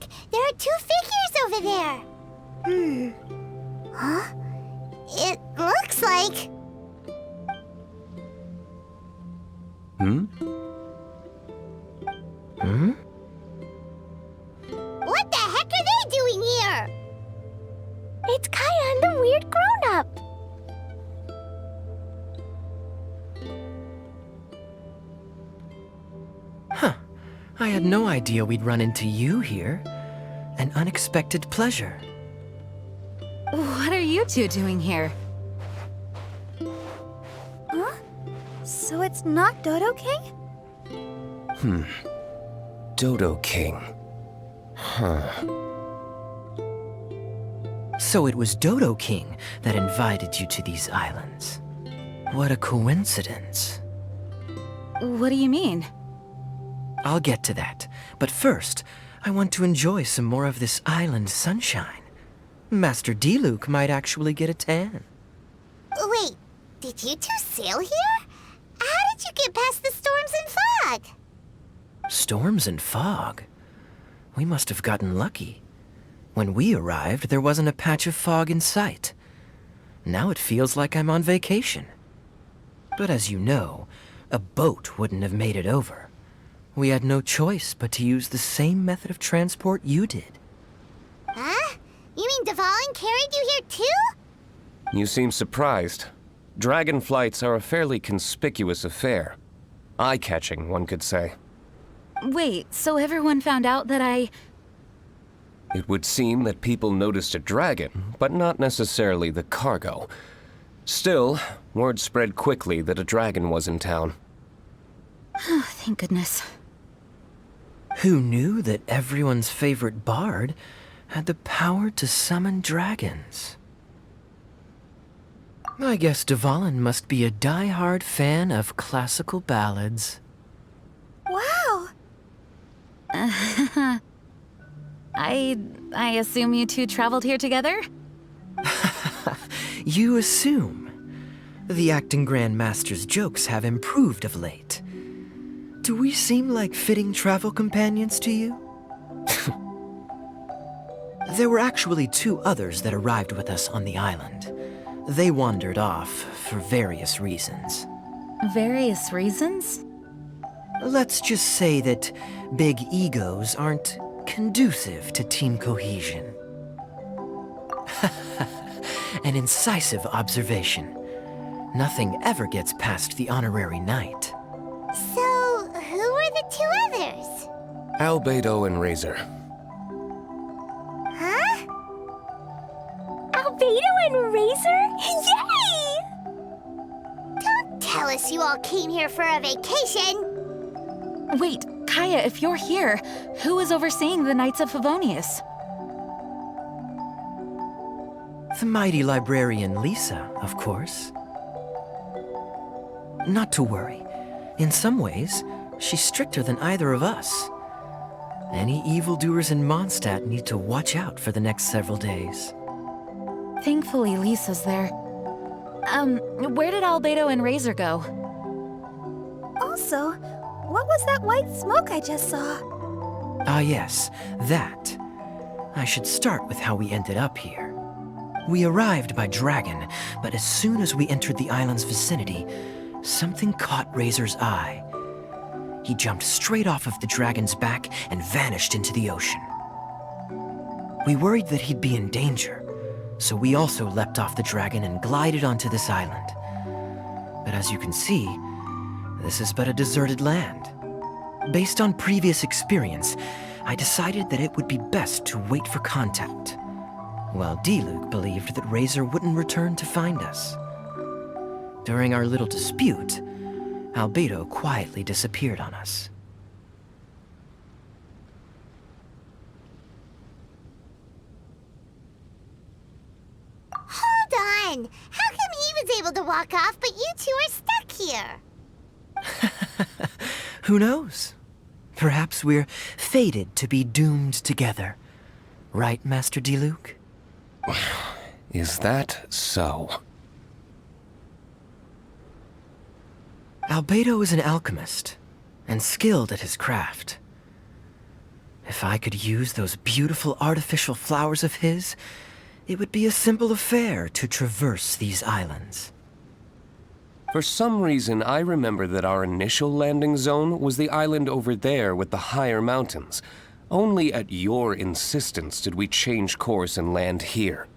Look! There are two figures over there! Huh? It looks like... What the heck are they doing here? It's Kaeya and the weird grown-up. Huh. I had no idea we'd run into you here. An unexpected pleasure. What are you two doing here? Huh? So it's not Dodo King? Dodo King. Huh. So it was Dodo King that invited you to these islands. What a coincidence. What do you mean? I'll get to that, but first, I want to enjoy some more of this island sunshine. Master Diluc might actually get a tan. Wait, did you two sail here? How did you get past the storms and fog? Storms and fog? We must have gotten lucky. When we arrived, there wasn't a patch of fog in sight. Now it feels like I'm on vacation. But as you know, a boat wouldn't have made it over. We had no choice but to use the same method of transport you did. Huh? You mean Diluc carried you here too? You seem surprised. Dragon flights are a fairly conspicuous affair. Eye-catching, one could say. Wait, so everyone found out that I... It would seem that people noticed a dragon, but not necessarily the cargo. Still, word spread quickly that a dragon was in town. Thank goodness. Who knew that everyone's favorite bard had the power to summon dragons? I guess Diluc must be a die-hard fan of classical ballads. Wow! I assume you two traveled here together? You assume. The acting Grandmaster's jokes have improved of late. Do we seem like fitting travel companions to you? There were actually two others that arrived with us on the island. They wandered off for various reasons. Various reasons? Let's just say that big egos aren't conducive to team cohesion. An incisive observation. Nothing ever gets past the honorary knight. So, who were the two others? Albedo and Razor. Huh? Albedo and Razor? Yay! Don't tell us you all came here for a vacation. Wait, Kaeya, if you're here, who is overseeing the Knights of Favonius? The mighty librarian Lisa, of course. Not to worry. In some ways, she's stricter than either of us. Any evildoers in Mondstadt need to watch out for the next several days. Thankfully, Lisa's there. Where did Albedo and Razor go? Also, what was that white smoke I just saw? Ah yes, that. I should start with how we ended up here. We arrived by dragon, but as soon as we entered the island's vicinity, something caught Razor's eye. He jumped straight off of the dragon's back and vanished into the ocean. We worried that he'd be in danger, so we also leapt off the dragon and glided onto this island. But as you can see, this is but a deserted land. Based on previous experience, I decided that it would be best to wait for contact, while Diluc believed that Razor wouldn't return to find us. During our little dispute, Albedo quietly disappeared on us. Hold on! How come he was able to walk off, but you two are stuck here? Who knows? Perhaps we're fated to be doomed together. Right, Master Diluc? Is that so? Albedo is an alchemist, and skilled at his craft. If I could use those beautiful artificial flowers of his, it would be a simple affair to traverse these islands. For some reason, I remember that our initial landing zone was the island over there with the higher mountains. Only at your insistence did we change course and land here.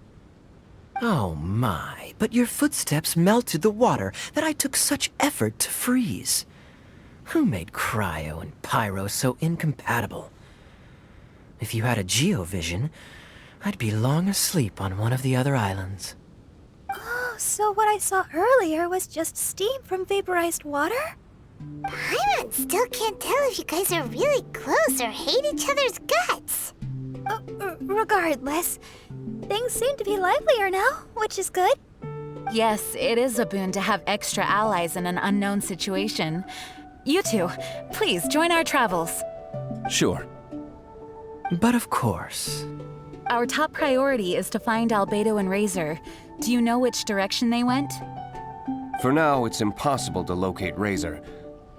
Oh my, but your footsteps melted the water that I took such effort to freeze. Who made cryo and pyro so incompatible? If you had a geovision, I'd be long asleep on one of the other islands. Oh, so what I saw earlier was just steam from vaporized water? Paimon still can't tell if you guys are really close or hate each other's guts. Regardless, things seem to be livelier now, which is good. Yes, it is a boon to have extra allies in an unknown situation. You two, please join our travels. Sure. But of course. Our top priority is to find Albedo and Razor. Do you know which direction they went? For now, it's impossible to locate Razor.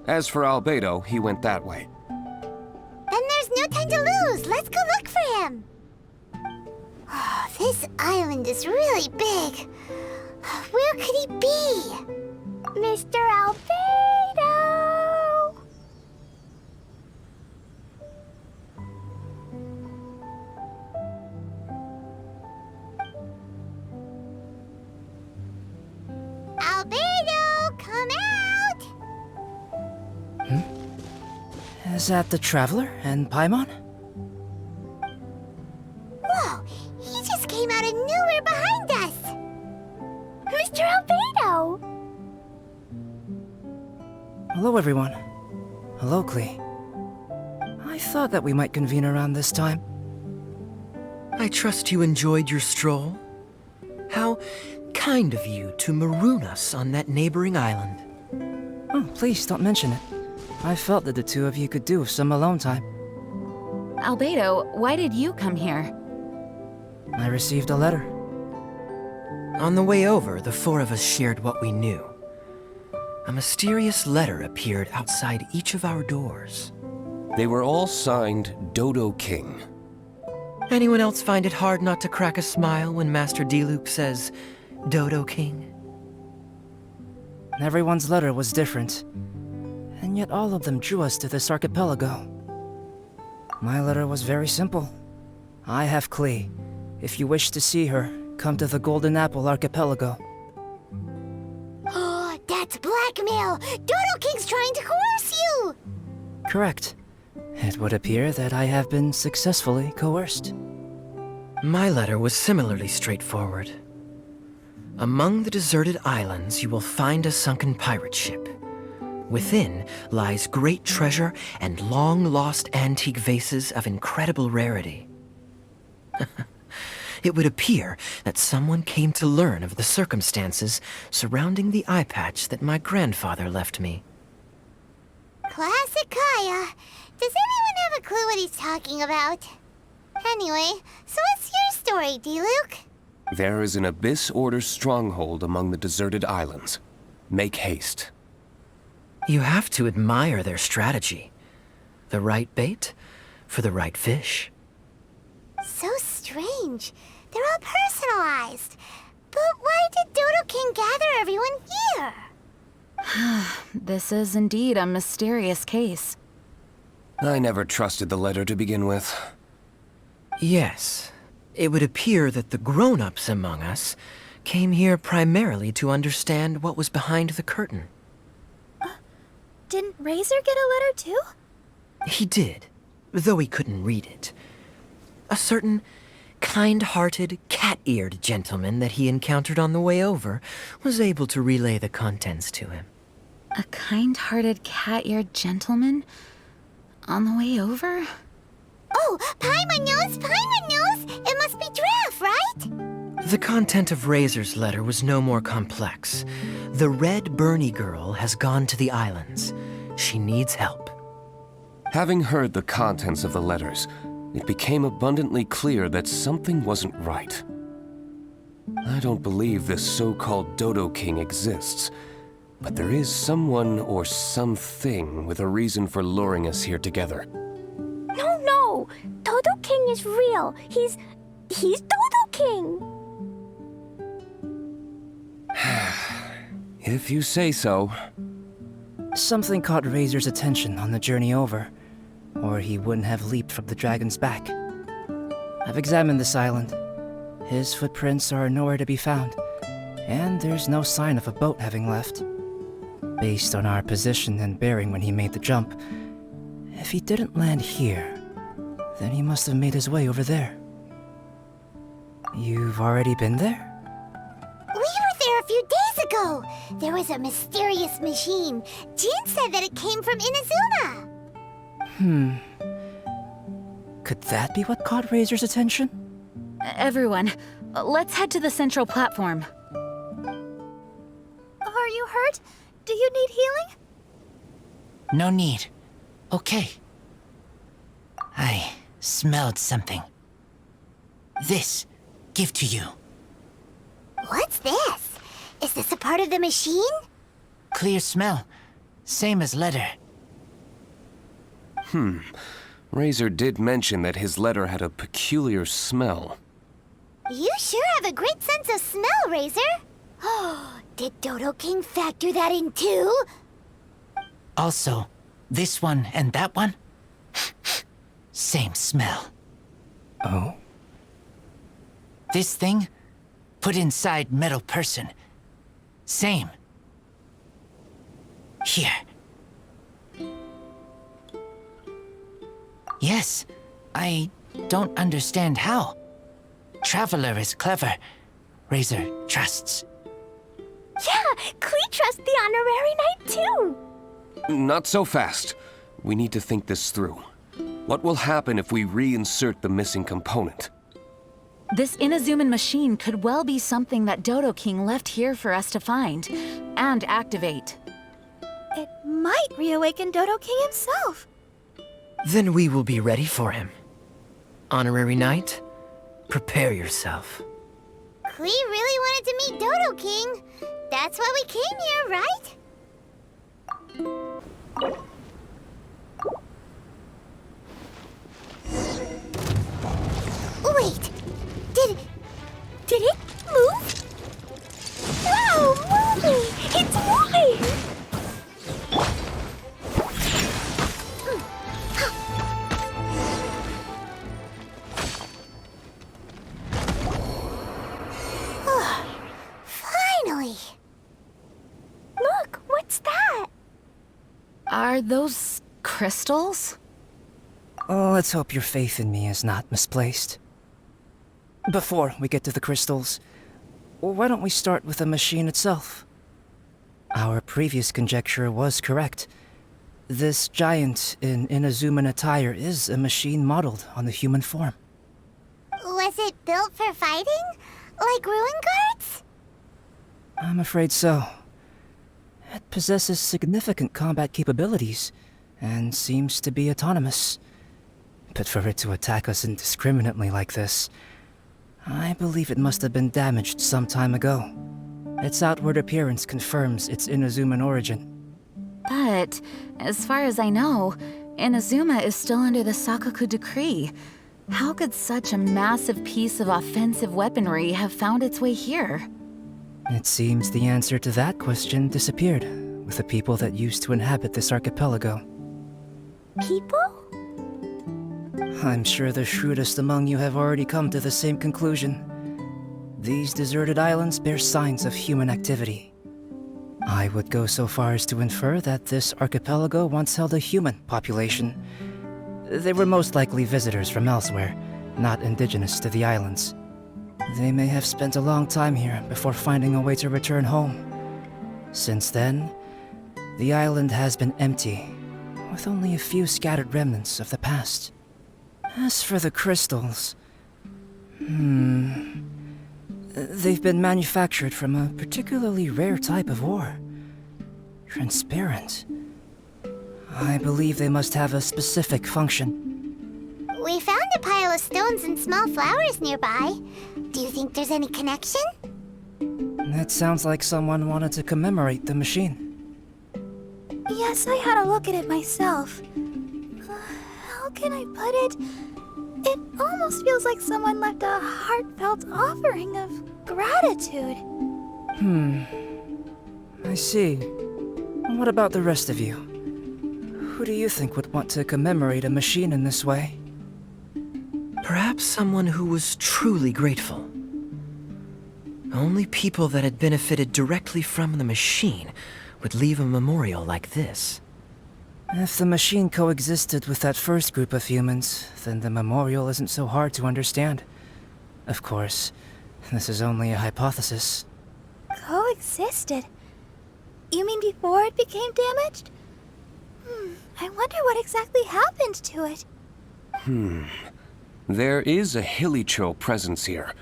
As for Albedo, he went that way. Then there's no time to lose. Let's go look for him. Oh, this island is really big. Where could he be? Mr. Albedo! Albedo, come out! Is that the Traveler and Paimon? Whoa, he just came out of nowhere behind us! Mr. Albedo! Hello, everyone. Hello, Klee. I thought that we might convene around this time. I trust you enjoyed your stroll. How kind of you to maroon us on that neighboring island. Oh, please don't mention it. I felt that the two of you could do with some alone time. Albedo, why did you come here? I received a letter. On the way over, the four of us shared what we knew. A mysterious letter appeared outside each of our doors. They were all signed Dodo King. Anyone else find it hard not to crack a smile when Master Diluc says, Dodo King? Everyone's letter was different, and yet all of them drew us to this archipelago. My letter was very simple. I have Klee. If you wish to see her, come to the Golden Apple Archipelago. Oh, that's blackmail! Dodo King's trying to coerce you! Correct. It would appear that I have been successfully coerced. My letter was similarly straightforward. Among the deserted islands, you will find a sunken pirate ship. Within lies great treasure and long-lost antique vases of incredible rarity. It would appear that someone came to learn of the circumstances surrounding the eye patch that my grandfather left me. Classic Kaeya. Does anyone have a clue what he's talking about? Anyway, so what's your story, Diluc? There is an Abyss Order stronghold among the deserted islands. Make haste. You have to admire their strategy. The right bait for the right fish. So strange. They're all personalized. But why did Dodo King gather everyone here? This is indeed a mysterious case. I never trusted the letter to begin with. Yes, it would appear that the grown-ups among us came here primarily to understand what was behind the curtain. Didn't Razor get a letter too? He did, though he couldn't read it. A certain kind-hearted, cat-eared gentleman that he encountered on the way over was able to relay the contents to him. A kind-hearted, cat-eared gentleman? On the way over? Oh, Paimon knows! Paimon knows! It must be Draff, right? The content of Razor's letter was no more complex. The Red Bernie girl has gone to the islands. She needs help. Having heard the contents of the letters, it became abundantly clear that something wasn't right. I don't believe this so-called Dodo King exists, but there is someone or something with a reason for luring us here together. No, true. Dodo King is real. He's Dodo King. If you say so. Something caught Razor's attention on the journey over, or he wouldn't have leaped from the dragon's back. I've examined this island. His footprints are nowhere to be found, and there's no sign of a boat having left. Based on our position and bearing when he made the jump, if he didn't land here, then he must have made his way over there. You've already been there? We were there a few days ago. There was a mysterious machine. Jean said that it came from Inazuma. Could that be what caught Razor's attention? Everyone, let's head to the central platform. Are you hurt? Do you need healing? No need. Okay. I smelled something. This, give to you. What's this? Is this a part of the machine? Clear smell. Same as letter. Razor did mention that his letter had a peculiar smell. You sure have a great sense of smell, Razor. Oh, did Dodo King factor that in too? Also, this one and that one, same smell. Oh? This thing, put inside metal person. Same. Here. Yes, I don't understand how. Traveler is clever. Razor trusts. Yeah, Klee trusts the honorary knight too. Not so fast. We need to think this through. What will happen if we reinsert the missing component? This Inazuman machine could well be something that Dodo King left here for us to find and activate. It might reawaken Dodo King himself. Then we will be ready for him. Honorary Knight, prepare yourself. Klee really wanted to meet Dodo King. That's why we came here, right? Wait! Did it move? Wow, moving! It's moving! Finally! Look, what's that? Are those crystals? Oh, let's hope your faith in me is not misplaced. Before we get to the crystals, why don't we start with the machine itself? Our previous conjecture was correct. This giant in Inazuman attire is a machine modeled on the human form. Was it built for fighting? Like ruin guards? I'm afraid so. It possesses significant combat capabilities, and seems to be autonomous. But for it to attack us indiscriminately like this, I believe it must have been damaged some time ago. Its outward appearance confirms its Inazuman origin. But, as far as I know, Inazuma is still under the Sakaku decree. How could such a massive piece of offensive weaponry have found its way here? It seems the answer to that question disappeared with the people that used to inhabit this archipelago. People? I'm sure the shrewdest among you have already come to the same conclusion. These deserted islands bear signs of human activity. I would go so far as to infer that this archipelago once held a human population. They were most likely visitors from elsewhere, not indigenous to the islands. They may have spent a long time here before finding a way to return home. Since then, the island has been empty, with only a few scattered remnants of the past. As for the crystals, they've been manufactured from a particularly rare type of ore. Transparent. I believe they must have a specific function. We found a pile of stones and small flowers nearby. Do you think there's any connection? That sounds like someone wanted to commemorate the machine. Yes, I had a look at it myself. How can I put it? It almost feels like someone left a heartfelt offering of gratitude. I see. What about the rest of you? Who do you think would want to commemorate a machine in this way? Perhaps someone who was truly grateful. Only people that had benefited directly from the machine would leave a memorial like this. If the machine coexisted with that first group of humans, then the memorial isn't so hard to understand. Of course, this is only a hypothesis. Coexisted? You mean before it became damaged? I wonder what exactly happened to it. There is a Hilichurl presence here.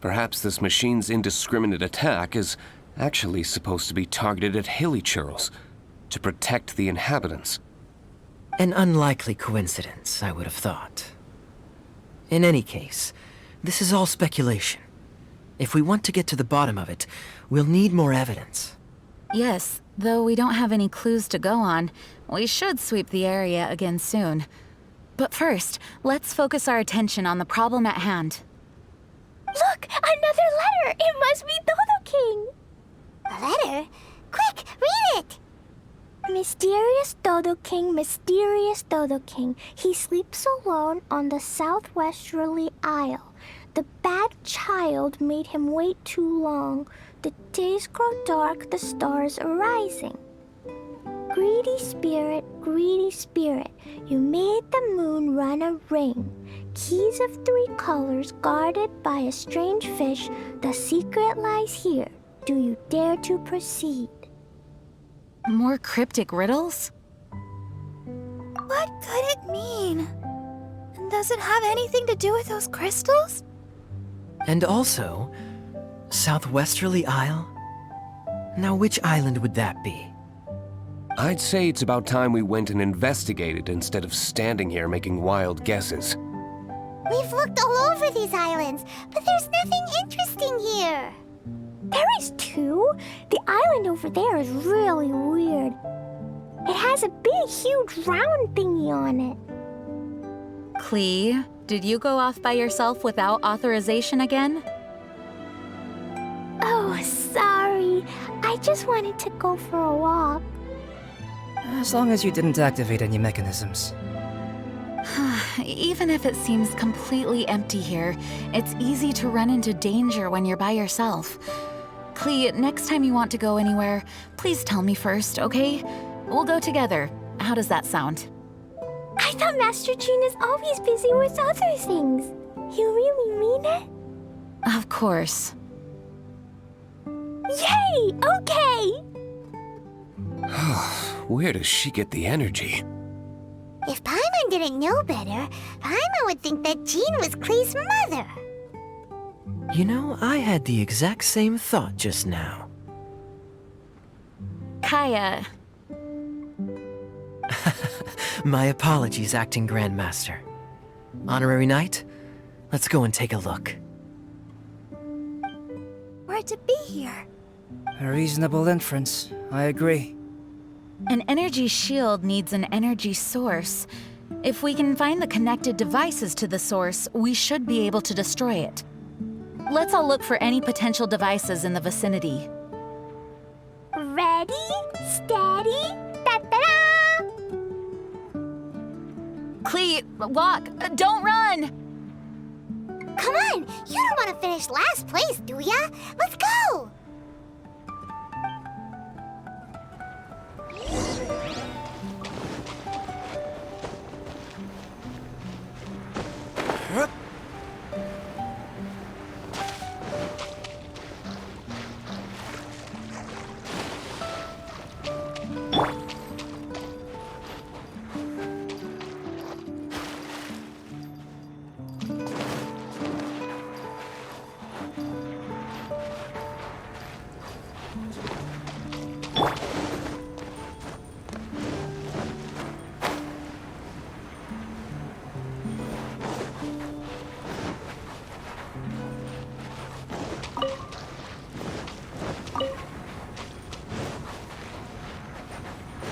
Perhaps this machine's indiscriminate attack is actually supposed to be targeted at Hilichurls to protect the inhabitants. An unlikely coincidence, I would have thought. In any case, this is all speculation. If we want to get to the bottom of it, we'll need more evidence. Yes, though we don't have any clues to go on, we should sweep the area again soon. But first, let's focus our attention on the problem at hand. Look! Another letter! It must be Dodo King! A letter? Quick, read it! Mysterious Dodo King, he sleeps alone on the southwesterly isle. The bad child made him wait too long. The days grow dark, the stars are rising. Greedy spirit, you made the moon run a ring. Keys of 3 colors guarded by a strange fish. The secret lies here. Do you dare to proceed? More cryptic riddles? What could it mean? And does it have anything to do with those crystals? And also, Southwesterly Isle? Now which island would that be? I'd say it's about time we went and investigated instead of standing here making wild guesses. We've looked all over these islands, but there's nothing interesting here. There is too. The island over there is really weird. It has a big, huge round thingy on it. Klee, did you go off by yourself without authorization again? Oh, sorry. I just wanted to go for a walk. As long as you didn't activate any mechanisms. Even if it seems completely empty here, it's easy to run into danger when you're by yourself. Klee, next time you want to go anywhere, please tell me first, okay? We'll go together. How does that sound? I thought Master Jean is always busy with other things. You really mean it? Of course. Yay! Okay! Where does she get the energy? If Paimon didn't know better, Paimon would think that Jean was Klee's mother. You know, I had the exact same thought just now. Kaeya. My apologies, Acting Grandmaster. Honorary Knight, let's go and take a look. We're to be here. A reasonable inference, I agree. An energy shield needs an energy source. If we can find the connected devices to the source, we should be able to destroy it. Let's all look for any potential devices in the vicinity. Ready, steady, da-da-da! Klee, walk! Don't run! Come on, you don't want to finish last place, do ya? Let's go!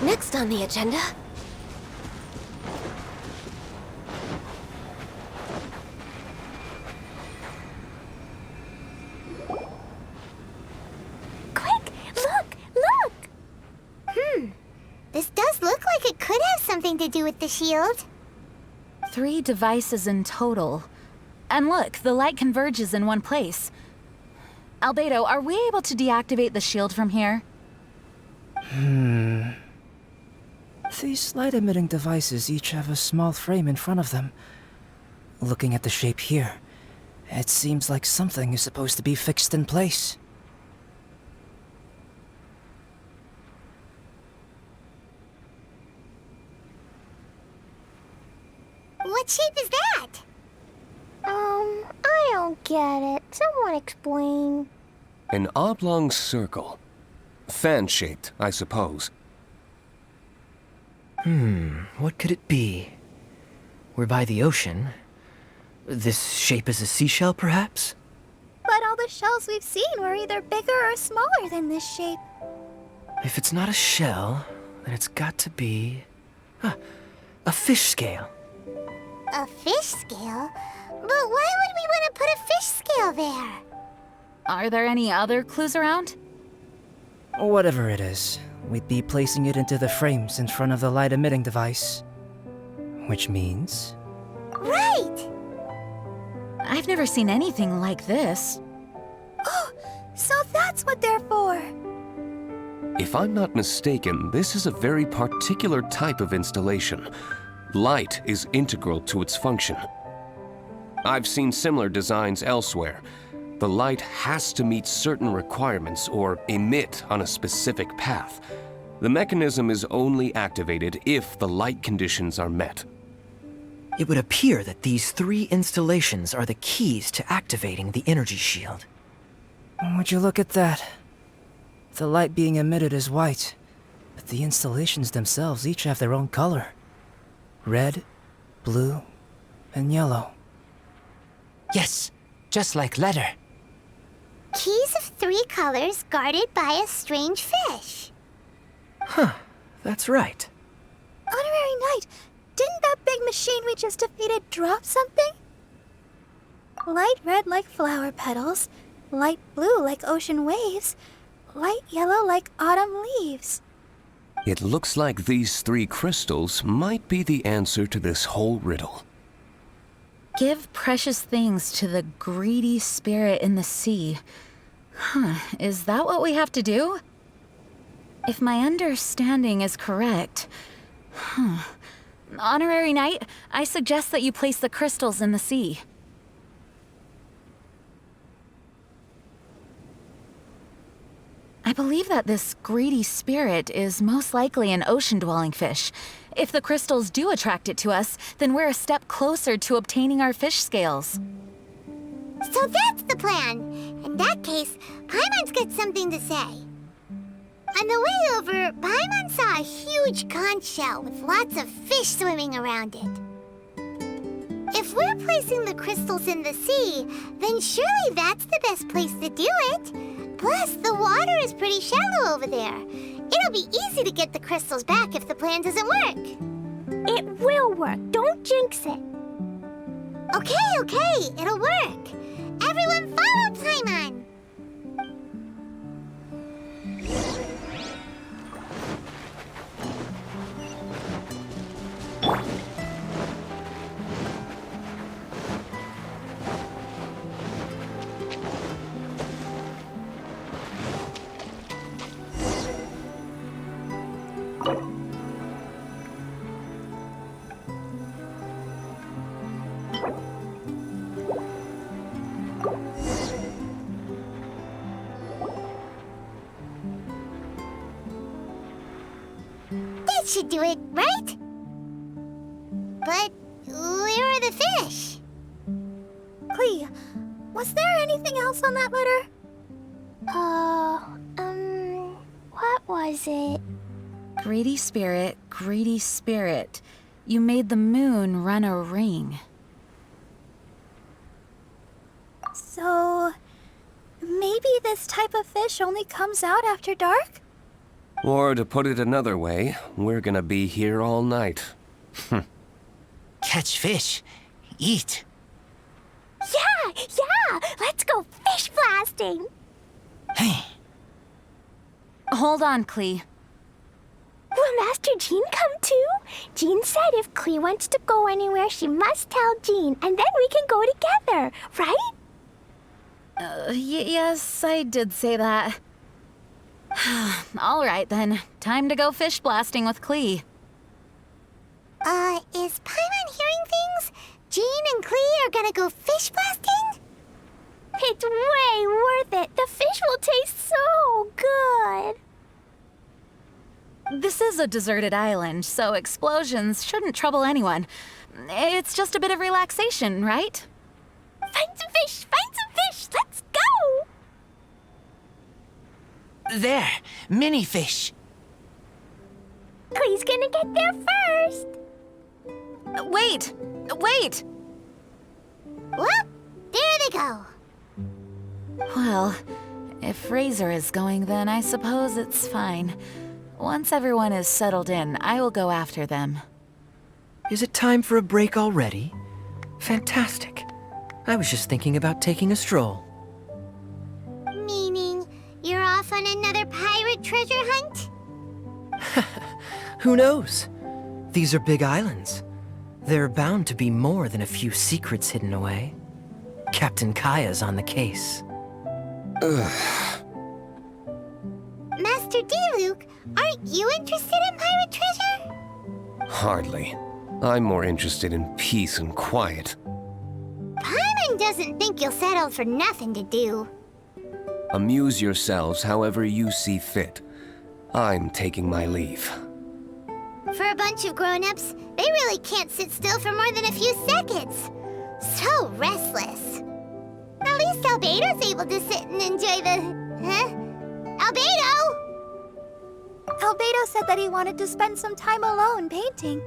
Next on the agenda... to do with the shield? 3 devices in total. And look, the light converges in one place. Albedo, are we able to deactivate the shield from here? These light-emitting devices each have a small frame in front of them. Looking at the shape here, it seems like something is supposed to be fixed in place. What shape is that? I don't get it. Someone explain. An oblong circle. Fan-shaped, I suppose. What could it be? We're by the ocean. This shape is a seashell, perhaps? But all the shells we've seen were either bigger or smaller than this shape. If it's not a shell, then it's got to be... a fish scale. A fish scale? But why would we want to put a fish scale there? Are there any other clues around? Whatever it is, we'd be placing it into the frames in front of the light-emitting device. Which means... Right! I've never seen anything like this. Oh, so that's what they're for. If I'm not mistaken, this is a very particular type of installation. Light is integral to its function. I've seen similar designs elsewhere. The light has to meet certain requirements or emit on a specific path. The mechanism is only activated if the light conditions are met. It would appear that these 3 installations are the keys to activating the energy shield. Would you look at that? The light being emitted is white, but the installations themselves each have their own color. Red, blue, and yellow. Yes, just like letter. Keys of 3 colors guarded by a strange fish. That's right. Honorary Knight, didn't that big machine we just defeated drop something? Light red like flower petals, light blue like ocean waves, light yellow like autumn leaves. It looks like these 3 crystals might be the answer to this whole riddle. Give precious things to the greedy spirit in the sea. Is that what we have to do? If my understanding is correct... Honorary Knight, I suggest that you place the crystals in the sea. I believe that this greedy spirit is most likely an ocean-dwelling fish. If the crystals do attract it to us, then we're a step closer to obtaining our fish scales. So that's the plan. In that case, Paimon's got something to say. On the way over, Paimon saw a huge conch shell with lots of fish swimming around it. If we're placing the crystals in the sea, then surely that's the best place to do it. Plus, the water is pretty shallow over there. It'll be easy to get the crystals back if the plan doesn't work. It will work. Don't jinx it. Okay. It'll work. Everyone follow Paimon. That should do it, right? But where are the fish? Kaeya, was there anything else on that letter? What was it? Greedy spirit, you made the moon run a ring. So, maybe this type of fish only comes out after dark? Or to put it another way, we're gonna be here all night. Catch fish. Eat. Yeah! Let's go fish blasting! Hey. Hold on, Klee. Will Master Jean come too? Jean said if Klee wants to go anywhere, she must tell Jean, and then we can go together, right? Yes, I did say that. All right then, time to go fish blasting with Klee. Is Paimon hearing things? Jean and Klee are gonna go fish blasting? It's way worth it. The fish will taste so good. This is a deserted island, so explosions shouldn't trouble anyone. It's just a bit of relaxation, right? Find some fish! Find some fish! Let's go! There, mini fish. Klee's gonna get there first. Wait! Wait! Well, there they go. Well, if Razor is going, then I suppose it's fine. Once everyone is settled in, I will go after them. Is it time for a break already? Fantastic. I was just thinking about taking a stroll. Meaning, you're off on another pirate treasure hunt? Who knows? These are big islands. There are bound to be more than a few secrets hidden away. Captain Kaeya's on the case. Master Diluc, aren't you interested in pirate treasure? Hardly. I'm more interested in peace and quiet. Paimon doesn't think you'll settle for nothing to do. Amuse yourselves however you see fit. I'm taking my leave. For a bunch of grown-ups, they really can't sit still for more than a few seconds. So restless. At least Albedo's able to sit and enjoy the... Huh? Albedo! Albedo said that he wanted to spend some time alone painting.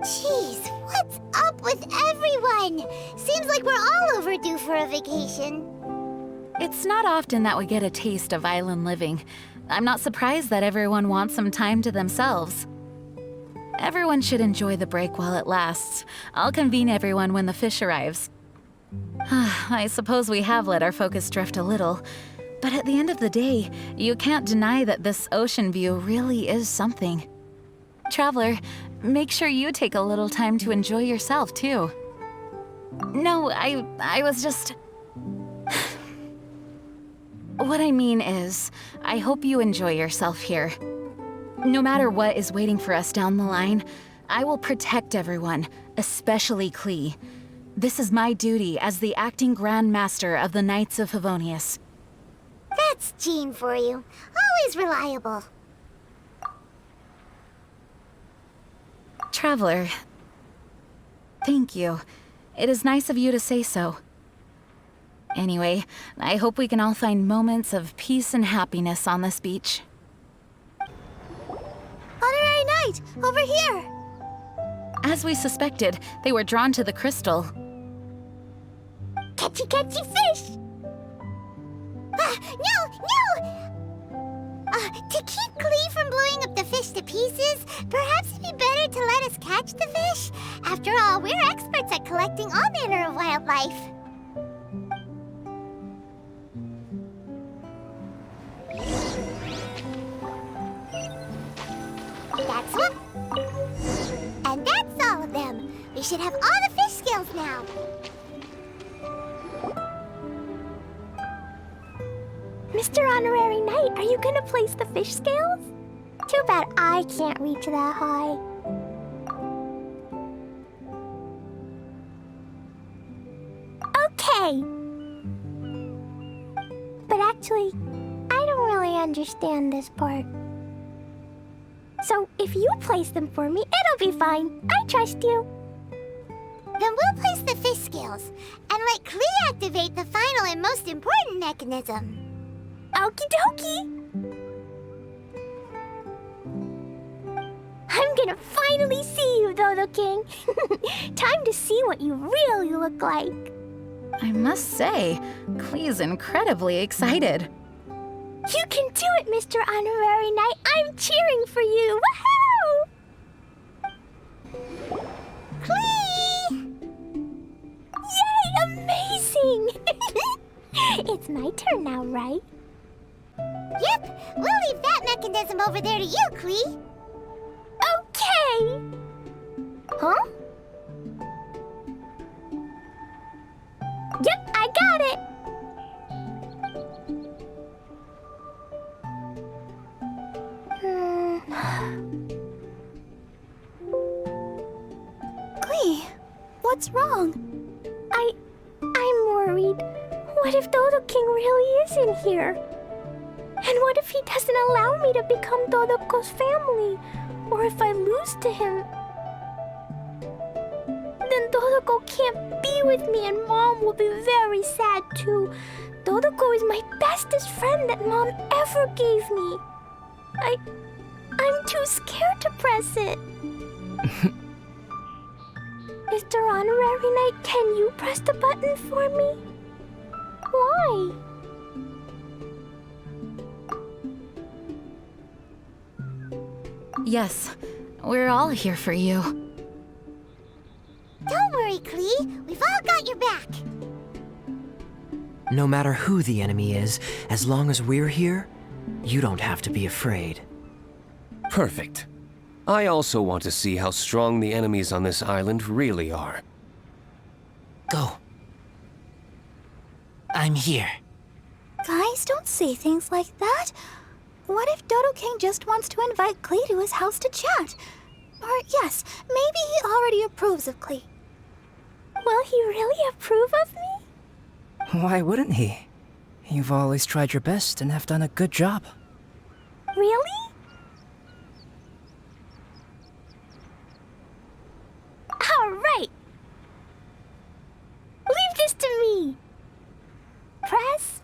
Jeez, what's up with everyone? Seems like we're all overdue for a vacation. It's not often that we get a taste of island living. I'm not surprised that everyone wants some time to themselves. Everyone should enjoy the break while it lasts. I'll convene everyone when the fish arrives. I suppose we have let our focus drift a little, but at the end of the day, you can't deny that this ocean view really is something. Traveler, make sure you take a little time to enjoy yourself, too. No, I was just... What I mean is, I hope you enjoy yourself here. No matter what is waiting for us down the line, I will protect everyone, especially Klee. This is my duty as the acting Grand Master of the Knights of Favonius. That's Jean for you. Always reliable. Traveler, thank you. It is nice of you to say so. Anyway, I hope we can all find moments of peace and happiness on this beach. Honorary Knight, over here! As we suspected, they were drawn to the crystal. Catchy, catchy fish! No! To keep Klee from blowing up the fish to pieces, perhaps it'd be better to let us catch the fish. After all, we're experts at collecting all manner of wildlife. That's one. And that's all of them. We should have all the fish scales now. Mr. Honorary Knight, are you gonna place the fish scales? Too bad I can't reach that high. Okay. But actually, I don't really understand this part. So if you place them for me, it'll be fine. I trust you. Then we'll place the fish scales and let Klee activate the final and most important mechanism. Okie dokie. I'm gonna finally see you, Dodo King. Time to see what you really look like. I must say, Klee's incredibly excited. You can do it, Mr. Honorary Knight. I'm cheering for you. Woohoo! Klee! Yay! Amazing! It's my turn now, right? Yep, we'll leave that mechanism over there to you, Klee. Okay! Huh? Yep, I got it! Klee, what's wrong? I'm worried. What if Dodo King really is in here? And what if he doesn't allow me to become Dodoko's family? Or if I lose to him? Then Dodoko can't be with me and Mom will be very sad too. Dodoko is my bestest friend that Mom ever gave me. I'm too scared to press it. Mr. Honorary Knight, can you press the button for me? Why? Yes, we're all here for you. Don't worry, Klee. We've all got your back. No matter who the enemy is, as long as we're here, you don't have to be afraid. Perfect. I also want to see how strong the enemies on this island really are. Go. I'm here. Guys, don't say things like that. What if Dodo King just wants to invite Klee to his house to chat? Or yes, maybe he already approves of Klee. Will he really approve of me? Why wouldn't he? You've always tried your best and have done a good job. Really? All right. Leave this to me. Press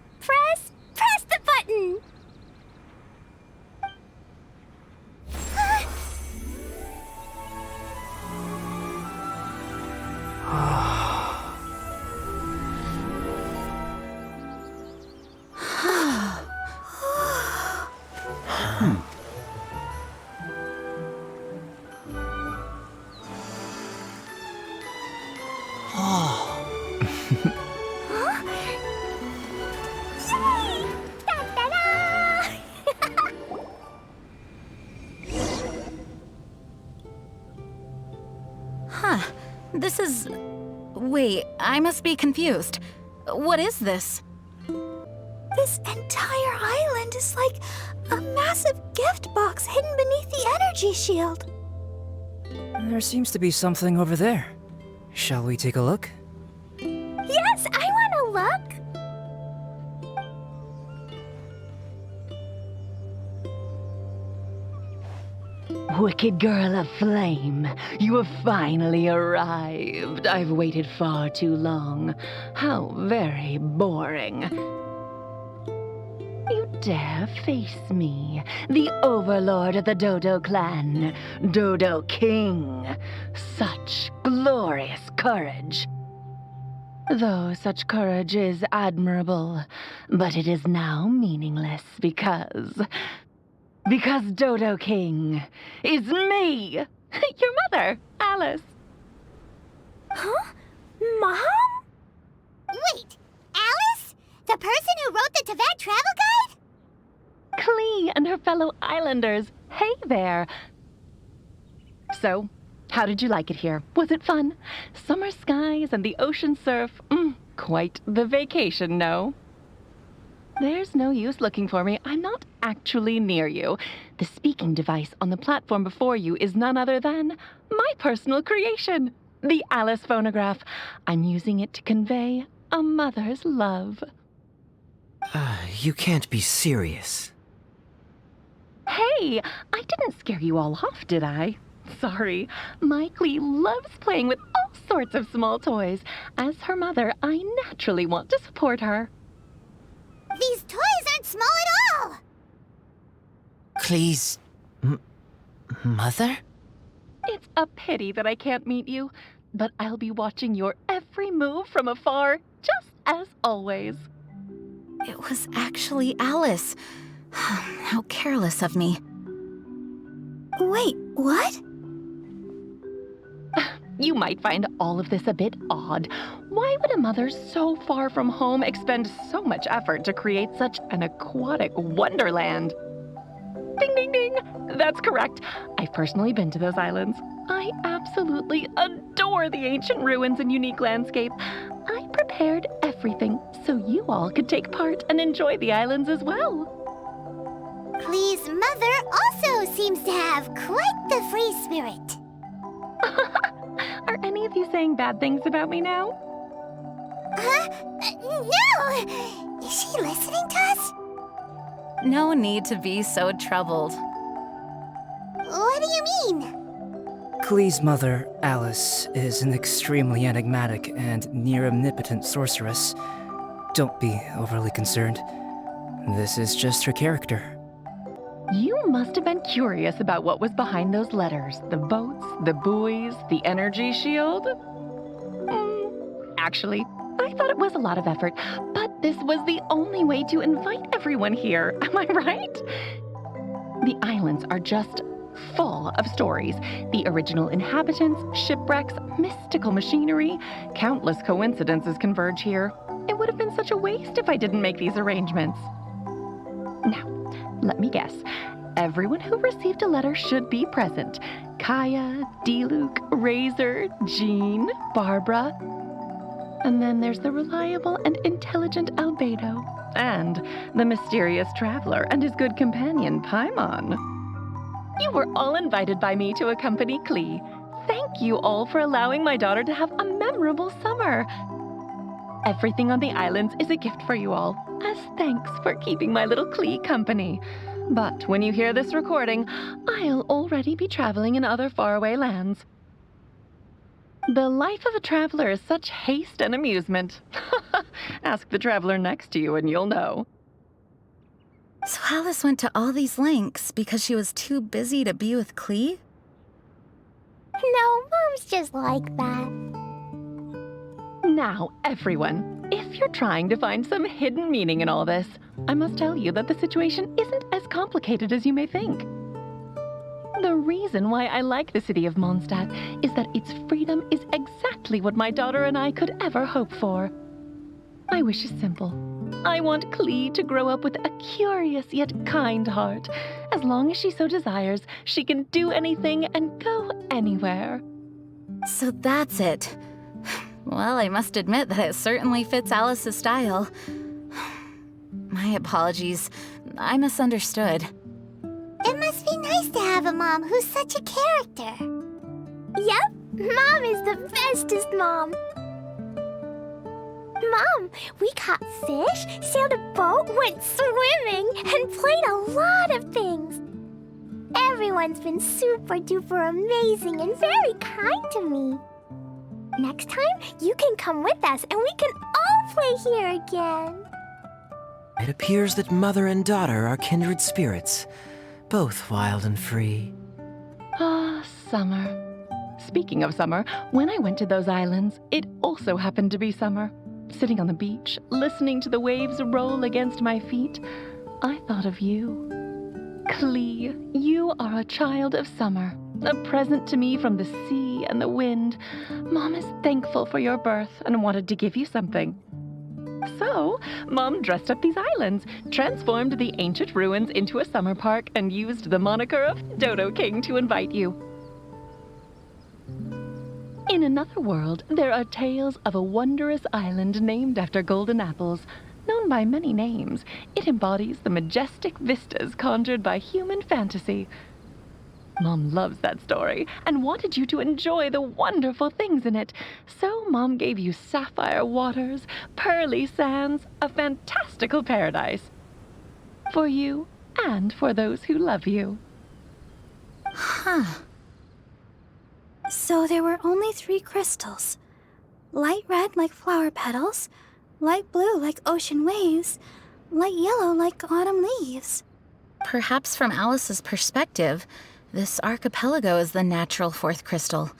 the button. Yay! Da-da-da! Huh. This is... Wait, I must be confused. What is this? This entire island is like a massive gift box hidden beneath the energy shield. There seems to be something over there. Shall we take a look? Yes, I want to look. Wicked girl of flame, you have finally arrived. I've waited far too long. How very boring. You dare face me, the overlord of the Dodo clan, Dodo King. Such glorious courage. Though such courage is admirable, but it is now meaningless because Dodo King is me, your mother, Alice. Huh? Mom? Wait, Alice? The person who wrote the Teyvat travel guide? Klee and her fellow islanders. Hey there. So, how did you like it here? Was it fun? Summer skies and the ocean surf. Quite the vacation, no? There's no use looking for me. I'm not actually near you. The speaking device on the platform before you is none other than my personal creation, the Alice phonograph. I'm using it to convey a mother's love. You can't be serious. Hey, I didn't scare you all off, did I? Sorry. My Klee loves playing with all sorts of small toys. As her mother, I naturally want to support her. These toys aren't small at all! Klee's... mother? It's a pity that I can't meet you, but I'll be watching your every move from afar, just as always. It was actually Alice. How careless of me. Wait, what? you might find all of this a bit odd. Why would a mother so far from home expend so much effort to create such an aquatic wonderland? Ding, ding, ding! That's correct. I've personally been to those islands. I absolutely adore the ancient ruins and unique landscape. I prepared everything so you all could take part and enjoy the islands as well. Klee's mother also seems to have quite the free spirit. Are any of you saying bad things about me now? Huh? No! Is she listening to us? No need to be so troubled. What do you mean? Klee's mother, Alice, is an extremely enigmatic and near-omnipotent sorceress. Don't be overly concerned. This is just her character. You must have been curious about what was behind those letters. The boats, the buoys, the energy shield. Actually, I thought it was a lot of effort, but this was the only way to invite everyone here. Am I right? The islands are just full of stories. The original inhabitants, shipwrecks, mystical machinery. Countless coincidences converge here. It would have been such a waste if I didn't make these arrangements. Now, let me guess. Everyone who received a letter should be present. Kaeya, Diluc, Razor, Jean, Barbara. And then there's the reliable and intelligent Albedo. And the mysterious traveler and his good companion, Paimon. You were all invited by me to accompany Klee. Thank you all for allowing my daughter to have a memorable summer. Everything on the islands is a gift for you all, as thanks for keeping my little Klee company. But when you hear this recording, I'll already be traveling in other faraway lands. The life of a traveler is such haste and amusement. Ask the traveler next to you and you'll know. So Alice went to all these lengths because she was too busy to be with Klee? No, Mom's just like that. Now, everyone, if you're trying to find some hidden meaning in all this, I must tell you that the situation isn't as complicated as you may think. The reason why I like the city of Mondstadt is that its freedom is exactly what my daughter and I could ever hope for. My wish is simple. I want Klee to grow up with a curious yet kind heart. As long as she so desires, she can do anything and go anywhere. So that's it. Well, I must admit that it certainly fits Alice's style. My apologies. I misunderstood. It must be nice to have a mom who's such a character. Yep, Mom is the bestest mom. Mom, we caught fish, sailed a boat, went swimming, and played a lot of things. Everyone's been super duper amazing and very kind to me. Next time, you can come with us and we can all play here again. It appears that mother and daughter are kindred spirits, both wild and free. Ah, summer. Speaking of summer, when I went to those islands, it also happened to be summer. Sitting on the beach, listening to the waves roll against my feet, I thought of you. Klee, you are a child of summer, a present to me from the sea and the wind. Mom is thankful for your birth and wanted to give you something. So, Mom dressed up these islands, transformed the ancient ruins into a summer park, and used the moniker of Dodo King to invite you. In another world, there are tales of a wondrous island named after golden apples. Known by many names, it embodies the majestic vistas conjured by human fantasy. Mom loves that story and wanted you to enjoy the wonderful things in it. So Mom gave you sapphire waters, pearly sands, a fantastical paradise. For you and for those who love you. Huh. So there were only 3 crystals. Light red like flower petals, light blue like ocean waves, light yellow like autumn leaves. Perhaps from Alice's perspective, this archipelago is the natural 4th crystal.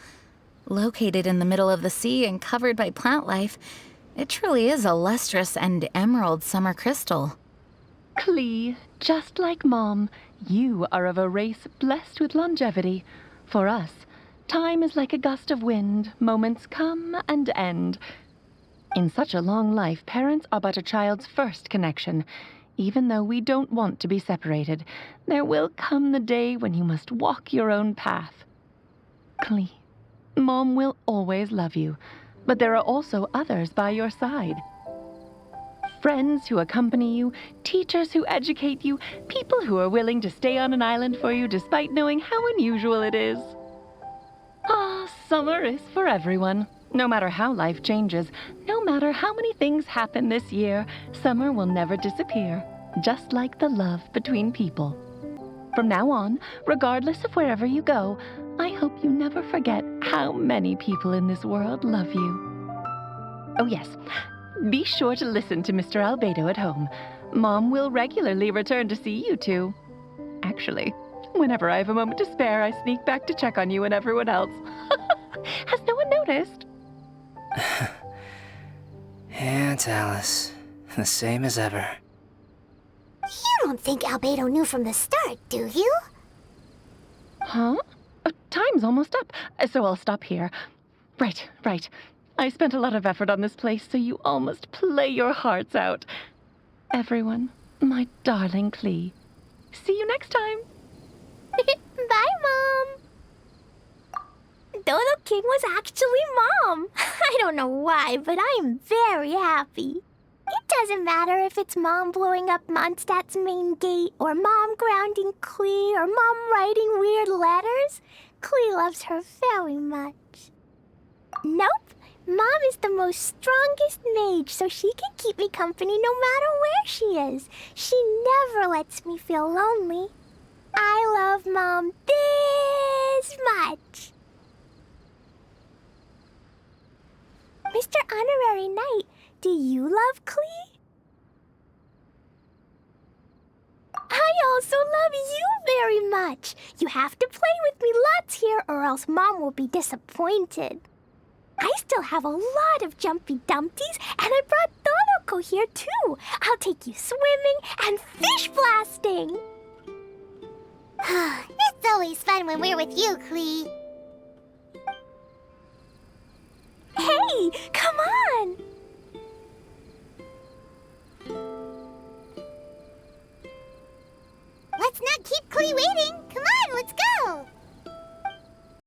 Located in the middle of the sea and covered by plant life, it truly is a lustrous and emerald summer crystal. Klee, just like Mom, you are of a race blessed with longevity. For us, Time is like a gust of wind. Moments come and end. In such a long life, parents are but a child's first connection. Even though we don't want to be separated, there will come the day when you must walk your own path. Klee, Mom will always love you, but there are also others by your side. Friends who accompany you, teachers who educate you, people who are willing to stay on an island for you despite knowing how unusual it is. Ah, summer is for everyone. No matter how life changes, no matter how many things happen this year, summer will never disappear, just like the love between people. From now on, regardless of wherever you go, I hope you never forget how many people in this world love you. Oh yes, be sure to listen to Mr. Albedo at home. Mom will regularly return to see you two. Actually, whenever I have a moment to spare, I sneak back to check on you and everyone else. Has no one noticed? Aunt Alice, the same as ever. You don't think Albedo knew from the start, do you? Huh? Time's almost up, so I'll stop here. Right. I spent a lot of effort on this place, so you all must play your hearts out. Everyone, my darling Klee. See you next time. Bye, Mom. Dodo King was actually Mom. I don't know why, but I'm very happy. It doesn't matter if it's Mom blowing up Mondstadt's main gate, or Mom grounding Klee, or Mom writing weird letters. Klee loves her very much. Nope. Mom is the most strongest mage, so she can keep me company no matter where she is. She never lets me feel lonely. I love Mom this much. Mr. Honorary Knight, do you love Klee? I also love you very much. You have to play with me lots here, or else Mom will be disappointed. I still have a lot of Jumpy Dumpties, and I brought Donoko here too. I'll take you swimming and fish blasting. It's always fun when we're with you, Klee. Hey, come on!